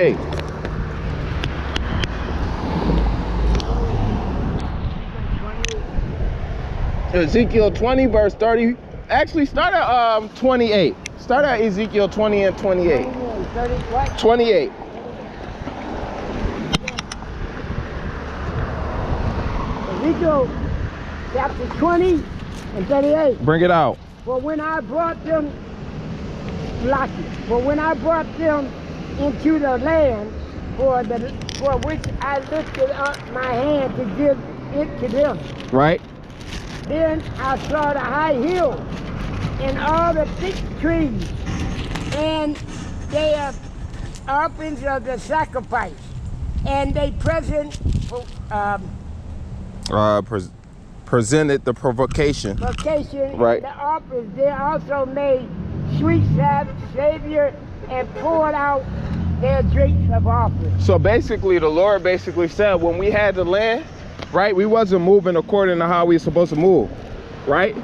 Hey. Ezekiel 20 verse 30. Actually, start at 28. Start at Ezekiel 20 and 28. 28. Ezekiel chapter 20 and 38. Bring it out. For when I brought them into the land for which I lifted up my hand to give it to them. Right. Then I saw the high hills and all the thick trees, and they are offerings of the sacrifice, and they Presented the provocation. Right. The offerings, they also made sweet savior and poured out their drinks of offerings. So basically, the Lord basically said when we had the land, right, we wasn't moving according to how we were supposed to move, right?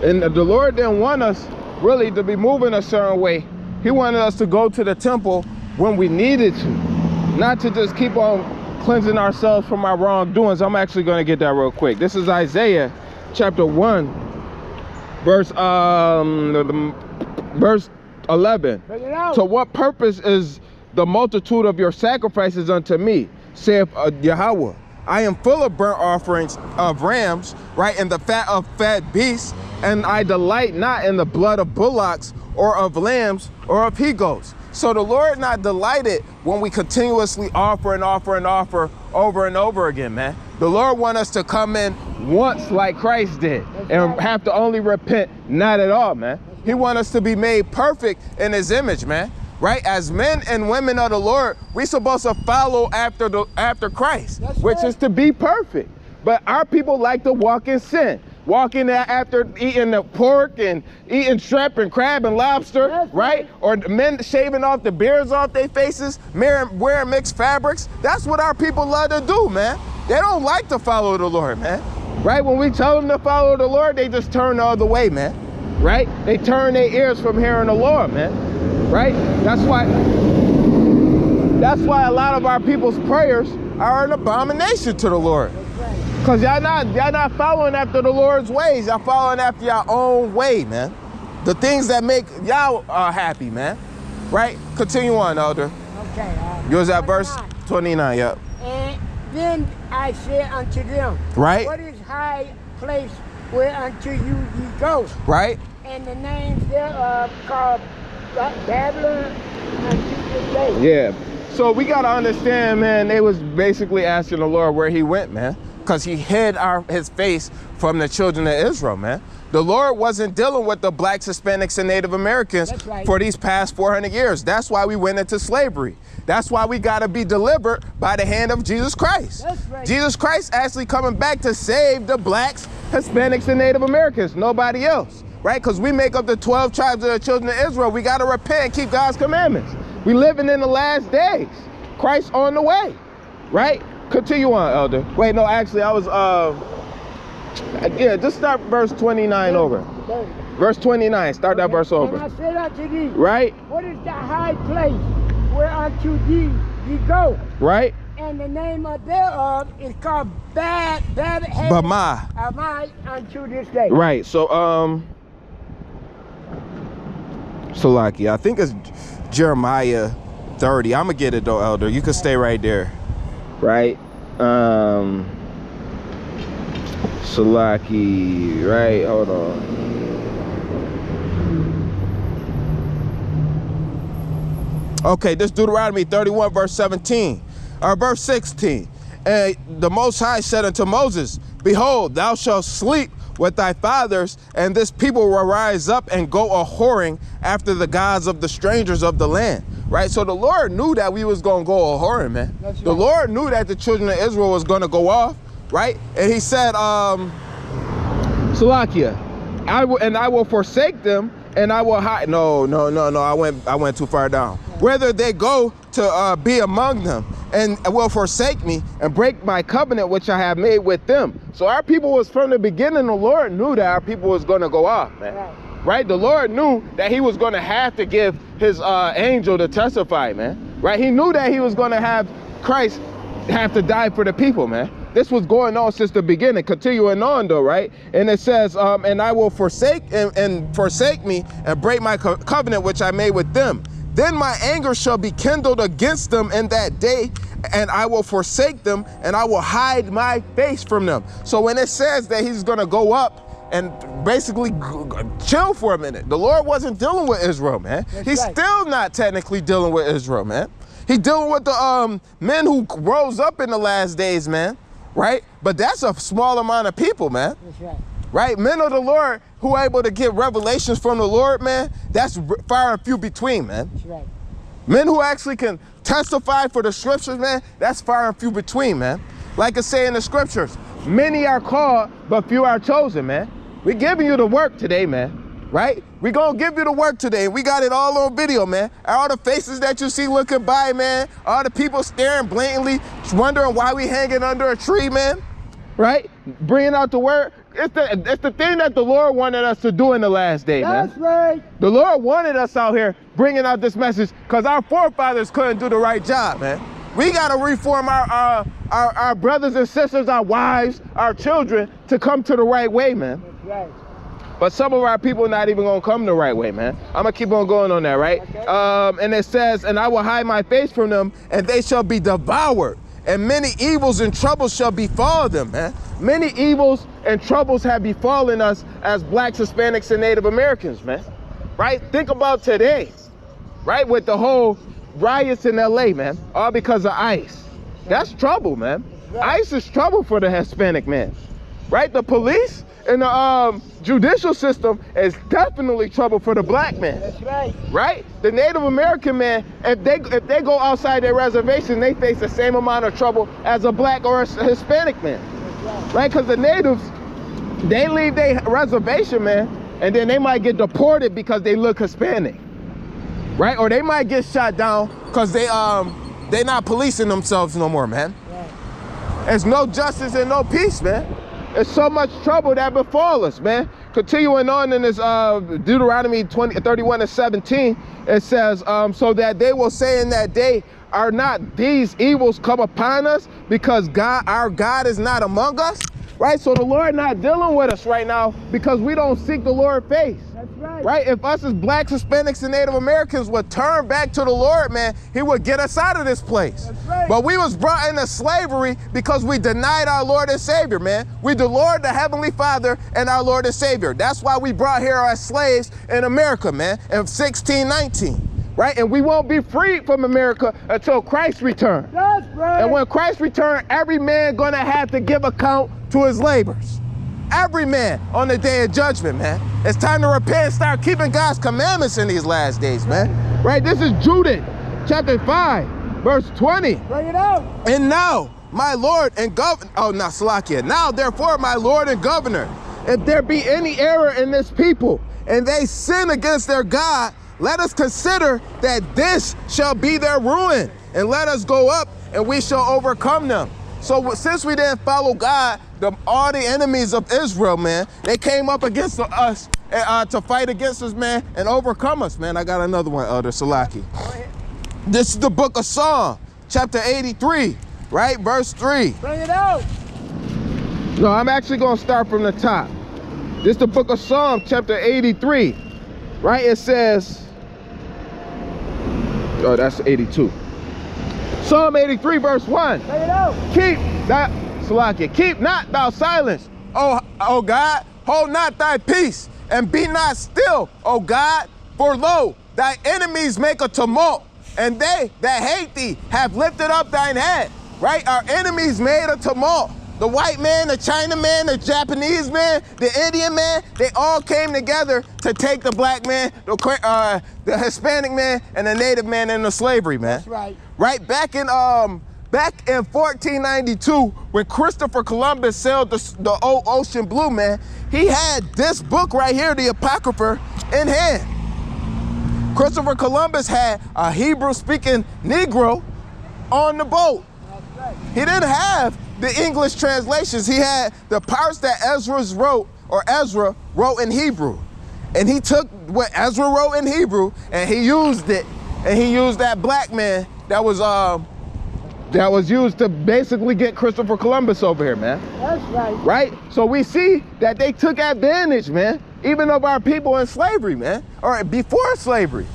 And the Lord didn't want us really to be moving a certain way. He wanted us to go to the temple when we needed to, not to just keep on cleansing ourselves from our wrongdoings. I'm actually going to get that real quick. This is Isaiah chapter 1, verse 11. To what purpose is the multitude of your sacrifices unto me, saith Yahweh? I am full of burnt offerings of rams, right, and the fat of fat beasts, and I delight not in the blood of bullocks or of lambs or of he-goats. So the Lord not delighted when we continuously offer and offer and offer over and over again, man. The Lord want us to come in once like Christ did and have to only repent, not at all, man. He want us to be made perfect in his image, man. Right? As men and women of the Lord, we supposed to follow after Christ, which is to be perfect. But our people like to walk in sin. Walking after eating the pork and eating shrimp and crab and lobster, right? Or men shaving off the beards off their faces, wearing mixed fabrics. That's what our people love to do, man. They don't like to follow the Lord, man. Right? When we tell them to follow the Lord, they just turn the other way, man. Right? They turn their ears from hearing the Lord, man. Right? That's why a lot of our people's prayers are an abomination to the Lord. Because y'all not following after the Lord's ways. Y'all following after your own way, man. The things that make y'all happy, man. Right? Continue on, Elder. Okay. Yours at verse 29, yep. And then I said unto them, right? What is high place whereunto you go? Right? And the names thereof called Babylon unto this day. Yeah. So we got to understand, man, they was basically asking the Lord where he went, man. Because he hid his face from the children of Israel, man. The Lord wasn't dealing with the blacks, Hispanics, and Native Americans for these past 400 years. That's why we went into slavery. That's why we got to be delivered by the hand of Jesus Christ. That's right. Jesus Christ actually coming back to save the blacks, Hispanics, and Native Americans, nobody else, right? Because we make up the 12 tribes of the children of Israel. We got to repent and keep God's commandments. We living in the last days. Christ on the way, right? Continue on, Elder. Wait, no, actually, I was, yeah, just start verse 29 over. Verse 29, start that verse over. And I said unto thee, right? What is the high place whereunto ye go? Right? And the name of thereof is called Bamai unto this day. Right, so, Salaki, I think it's Jeremiah 30. I'm gonna get it though, Elder. You can stay right there. Right, Salaki, right, hold on. Okay, this Deuteronomy 31 verse 17, or verse 16. And the Most High said unto Moses, Behold, thou shalt sleep with thy fathers, and this people will rise up and go a-whoring after the gods of the strangers of the land. Right? So the Lord knew that we was going to go a-whoring, man. That's right. The Lord knew that the children of Israel was going to go off, right? And he said, Salakia, I will forsake them, and I will hide. No, I went too far down. Whether they go to be among them, and will forsake me and break my covenant which I have made with them. So our people was, from the beginning, the Lord knew that our people was going to go off, man. Right? The Lord knew that he was going to have to give his angel to testify, man. right? He knew that he was going to have Christ have to die for the people, man. This was going on since the beginning, continuing on though, right? And it says, and I will forsake me and break my covenant which I made with them. Then my anger shall be kindled against them in that day, and I will forsake them, and I will hide my face from them. So when it says that he's gonna go up and basically chill for a minute, the Lord wasn't dealing with Israel, man. He's still not technically dealing with Israel, man. He's dealing with the men who rose up in the last days, man, right? But that's a small amount of people, man. That's right. Right? Men of the Lord who are able to get revelations from the Lord, man, that's far and few between, man. That's right. Men who actually can testify for the scriptures, man, that's far and few between, man. Like it say in the scriptures, many are called, but few are chosen, man. We're giving you the work today, man, right? We're going to give you the work today. We got it all on video, man. All the faces that you see looking by, man, all the people staring blatantly, wondering why we hanging under a tree, man, right? Bringing out the word. It's the thing that the Lord wanted us to do in the last day, man. That's right. The Lord wanted us out here bringing out this message because our forefathers couldn't do the right job, man. We got to reform our brothers and sisters, our wives, our children to come to the right way, man. That's right. But some of our people not even going to come the right way, man. I'm going to keep on going on that, right? Okay. And it says, and I will hide my face from them, and they shall be devoured. And many evils and troubles shall befall them, man. Many evils and troubles have befallen us as blacks, Hispanics, and Native Americans, man. Right? Think about today, right? With the whole riots in LA, man, all because of ICE. That's trouble, man. ICE is trouble for the Hispanic man, right? The police and the judicial system is definitely trouble for the black man. That's right. Right? The Native American man, if they go outside their reservation, they face the same amount of trouble as a black or a Hispanic man. Right? Because the natives, they leave their reservation, man, and then they might get deported because they look Hispanic. Right? Or they might get shot down because they're not policing themselves no more, man. Right. There's no justice and no peace, man. There's so much trouble that befall us, man. Continuing on in this Deuteronomy 31:17, it says, so that they will say in that day, are not these evils come upon us because our God is not among us? Right? So the Lord not dealing with us right now because we don't seek the Lord's face. That's right. Right? If us as blacks, Hispanics, and Native Americans would turn back to the Lord, man, he would get us out of this place. That's right. But we was brought into slavery because we denied our Lord and Savior, man. We the Lord, the Heavenly Father, and our Lord and Savior. That's why we brought here as slaves in America, man, in 1619. Right? And we won't be freed from America until Christ returns. That's right. And when Christ returns, every man gonna have to give account to his labors. Every man on the day of judgment, man. It's time to repent and start keeping God's commandments in these last days, man. Right? This is Judith, chapter 5, verse 20. Bring it out. And now, my Lord and governor, Salakia. Now, therefore, my Lord and governor, if there be any error in this people, and they sin against their God, let us consider that this shall be their ruin, and let us go up, and we shall overcome them. So since we didn't follow God, all the enemies of Israel, man, they came up against us to fight against us, man, and overcome us, man. I got another one, Elder Salaki. This is the book of Psalm, chapter 83, right? Verse 3. Bring it out. No, I'm actually going to start from the top. This is the book of Psalm, chapter 83, right? It says, oh, that's 82. Psalm 83, verse 1. Bring it out. Keep not thou silence, O God, hold not thy peace, and be not still, O God, for lo, thy enemies make a tumult, and they that hate thee have lifted up thine head. Right? Our enemies made a tumult. The white man, the China man, the Japanese man, the Indian man, they all came together to take the black man, the Hispanic man, and the Native man into slavery, man. That's right. Right? Back in 1492, when Christopher Columbus sailed the old ocean blue, man, he had this book right here, the Apocrypha, in hand. Christopher Columbus had a Hebrew-speaking Negro on the boat. That's right. He didn't have the English translations. He had the parts that Ezra wrote in Hebrew. And he took what Ezra wrote in Hebrew and he used it, and he used that black man that was used to basically get Christopher Columbus over here, man. That's right. Right? So we see that they took advantage, man, even of our people in slavery, man, or before slavery,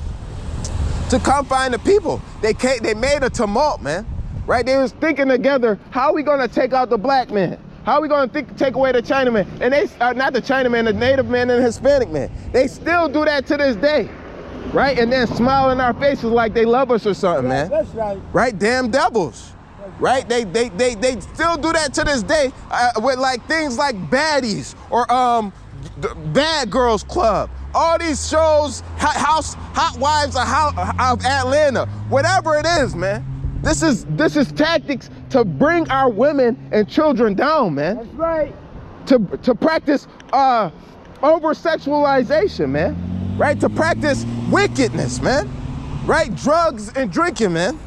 to come find the people. They made a tumult, man. Right? They was thinking together, how are we gonna take out the black man? How are we gonna take away the Chinaman? And they, not the Chinaman, the Native man and the Hispanic man. They still do that to this day. Right? And then smile in our faces like they love us or something, man. That's right. Right? Damn devils. Right? They still do that to this day with like things like Baddies or the Bad Girls Club. All these shows, Hot Wives of Atlanta, whatever it is, man. This is tactics to bring our women and children down, man. That's right. To practice over-sexualization, man. Right? To practice wickedness, man. Right? Drugs and drinking, man.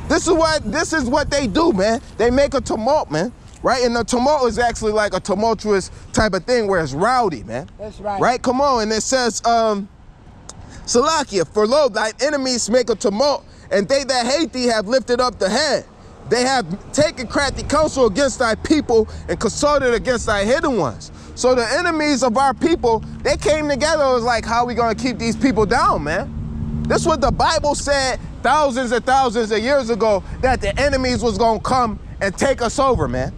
This is what they do, man. They make a tumult, man. Right? And the tumult is actually like a tumultuous type of thing where it's rowdy, man. That's right. Right? Come on. And it says, Salakia, for lo, thine enemies make a tumult, and they that hate thee have lifted up the head. They have taken crafty counsel against thy people and consulted against thy hidden ones. So the enemies of our people, they came together. It was like, how are we gonna keep these people down, man? This is what the Bible said thousands and thousands of years ago, that the enemies was gonna come and take us over, man.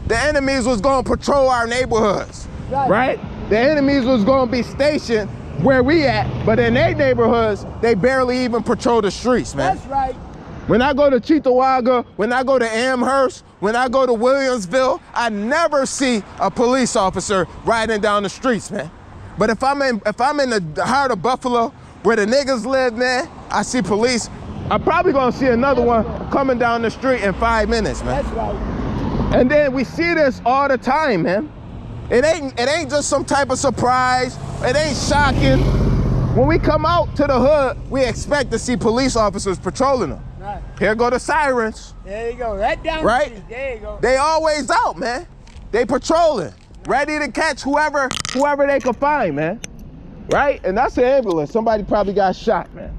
The enemies was gonna patrol our neighborhoods, right? The enemies was gonna be stationed where we at, but in their neighborhoods, they barely even patrol the streets, man. That's right. When I go to Cheektowaga, when I go to Amherst, when I go to Williamsville, I never see a police officer riding down the streets, man. But if I'm in the heart of Buffalo, where the niggas live, man, I see police. I'm probably gonna see another one coming down the street in 5 minutes, man. That's right. And then we see this all the time, man. It ain't just some type of surprise. It ain't shocking. When we come out to the hood, we expect to see police officers patrolling them. Right. Here go the sirens. There you go. Right down the street. There you go. They always out, man. They patrolling, ready to catch whoever they can find, man. Right? And that's an ambulance. Somebody probably got shot, man.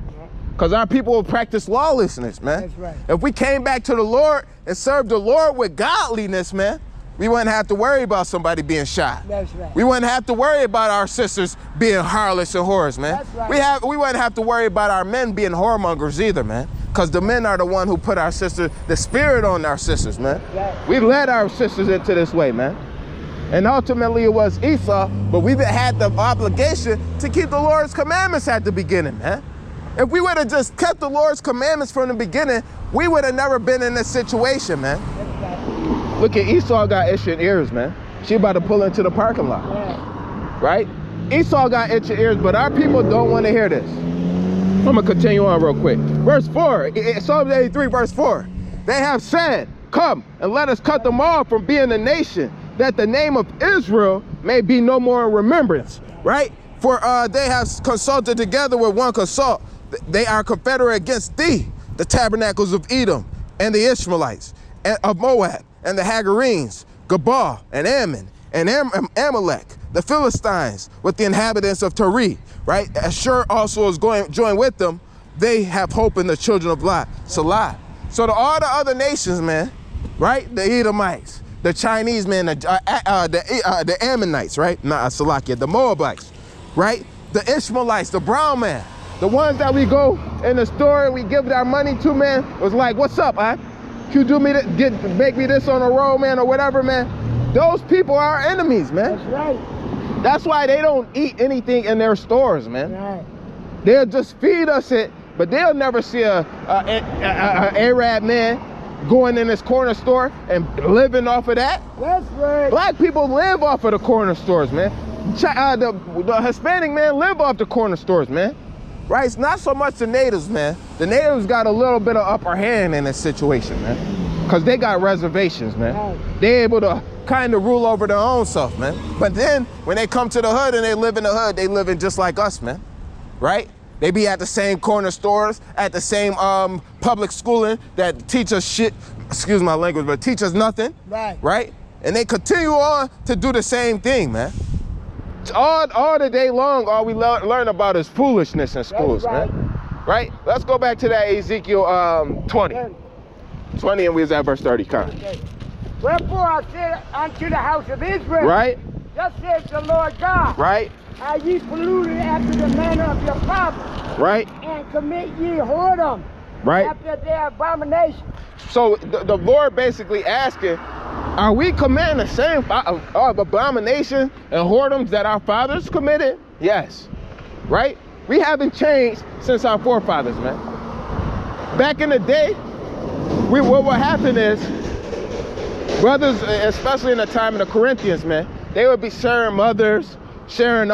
Because our people will practice lawlessness, man. That's right. If we came back to the Lord and served the Lord with godliness, man, we wouldn't have to worry about somebody being shot. That's right. We wouldn't have to worry about our sisters being harlots and whores, man. That's right. We wouldn't have to worry about our men being whoremongers either, man. Because the men are the one who put our sisters, the spirit on our sisters, man. Right. We led our sisters into this way, man. And ultimately it was Esau, but we had the obligation to keep the Lord's commandments at the beginning, man. If we would have just kept the Lord's commandments from the beginning, we would have never been in this situation, man. Look at Esau got itching ears, man. She about to pull into the parking lot, right? Esau got itching ears, but our people don't want to hear this. I'm gonna continue on real quick. Verse 4, Psalm 83, verse 4. They have said, come and let us cut them off from being a nation, that the name of Israel may be no more in remembrance, right? For they have consulted together with one consult. They are confederate against thee, the tabernacles of Edom, and the Ishmaelites, and of Moab, and the Hagarenes, Gabal, and Ammon, and Amalek, the Philistines, with the inhabitants of Tari, right? Ashur also is join with them. They have hope in the children of Lot, Salah. So to all the other nations, man, right? The Edomites, the Chinese, man, the Ammonites, right? Salakia, the Moabites, right? The Ishmaelites, the brown man, the ones that we go in the store and we give our money to, man, was like, what's up, you do me make me this on the road, man, or whatever, man. Those people are our enemies, man. That's right. That's why they don't eat anything in their stores, man. Right. They'll just feed us it, but they'll never see a Arab man going in his corner store and living off of that. That's right. Black people live off of the corner stores, man. The Hispanic man live off the corner stores, man. Right? It's not so much the natives, man. The natives got a little bit of upper hand in this situation, man. Because they got reservations, man. Right. They're able to kind of rule over their own self, man. But then when they come to the hood and they live in the hood, they living just like us, man. Right? They be at the same corner stores, at the same public schooling that teach us shit, excuse my language, but teach us nothing. Right. Right? And they continue on to do the same thing, man. All the day long, all we learn about is foolishness in schools, right. man. right? Let's go back to that Ezekiel 20. 20, and we was at verse 30. Come. Okay. Wherefore I said unto the house of Israel, Right? thus says the Lord God, Right? are ye polluted after the manner of your fathers, Right? and commit ye whoredom Right? after their abomination. So the Lord basically asking, are we committing the same abomination and whoredoms that our fathers committed? Yes. Right? We haven't changed since our forefathers, man. Back in the day, what happened is, brothers, especially in the time of the Corinthians, man, they would be sharing mothers, sharing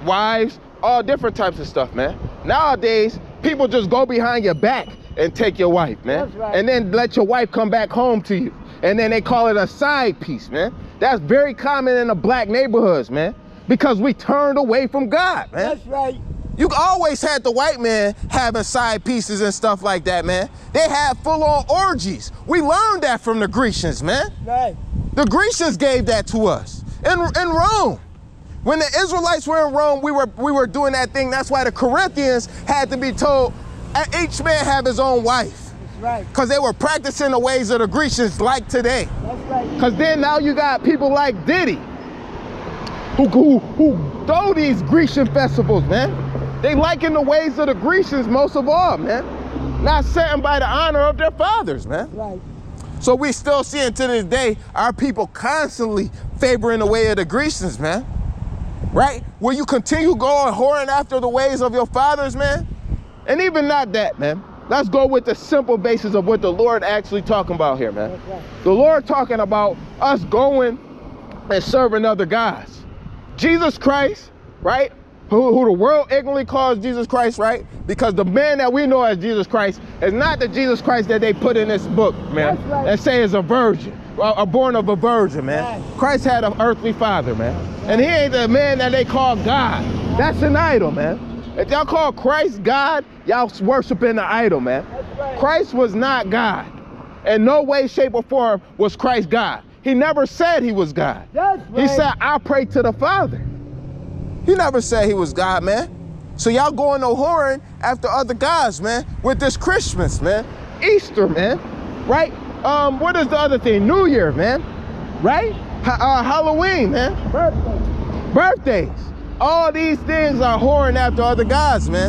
wives, all different types of stuff, man. Nowadays, people just go behind your back and take your wife, man. That's right. And then let your wife come back home to you. And then they call it a side piece, man. That's very common in the black neighborhoods, man, because we turned away from God, man. That's right. You always had the white man having side pieces and stuff like that, man. They had full-on orgies. We learned that from the Grecians, man. Right. The Grecians gave that to us in Rome. When the Israelites were in Rome, we were doing that thing. That's why the Corinthians had to be told, each man have his own wife. That's right. Because they were practicing the ways of the Grecians like today. That's right. Because then now you got people like Diddy who throw these Grecian festivals, man. They liken the ways of the Grecians most of all, man. Not setting by the honor of their fathers, man. Right. So we still see to this day our people constantly favoring the way of the Grecians, man. Right? Will you continue going whoring after the ways of your fathers, man? And even not that, man. Let's go with the simple basis of what the Lord actually talking about here, man. That's right. The Lord talking about us going and serving other gods. Jesus Christ, right? Who the world ignorantly calls Jesus Christ, right? Because the man that we know as Jesus Christ is not the Jesus Christ that they put in this book, man. That's right. And say is a virgin, born of a virgin, man. Right. Christ had an earthly father, man. And he ain't the man that they call God. That's an idol, man. If y'all call Christ God, y'all worshiping the idol, man. That's right. Christ was not God. In no way, shape, or form was Christ God. He never said he was God. That's right. He said, I pray to the Father. He never said he was God, man. So y'all going no whoring after other gods, man, with this Christmas, man. Easter, man, right? What is the other thing? New Year, man, right? Halloween, man. Birthday. Birthdays. All these things are whoring after other gods, man.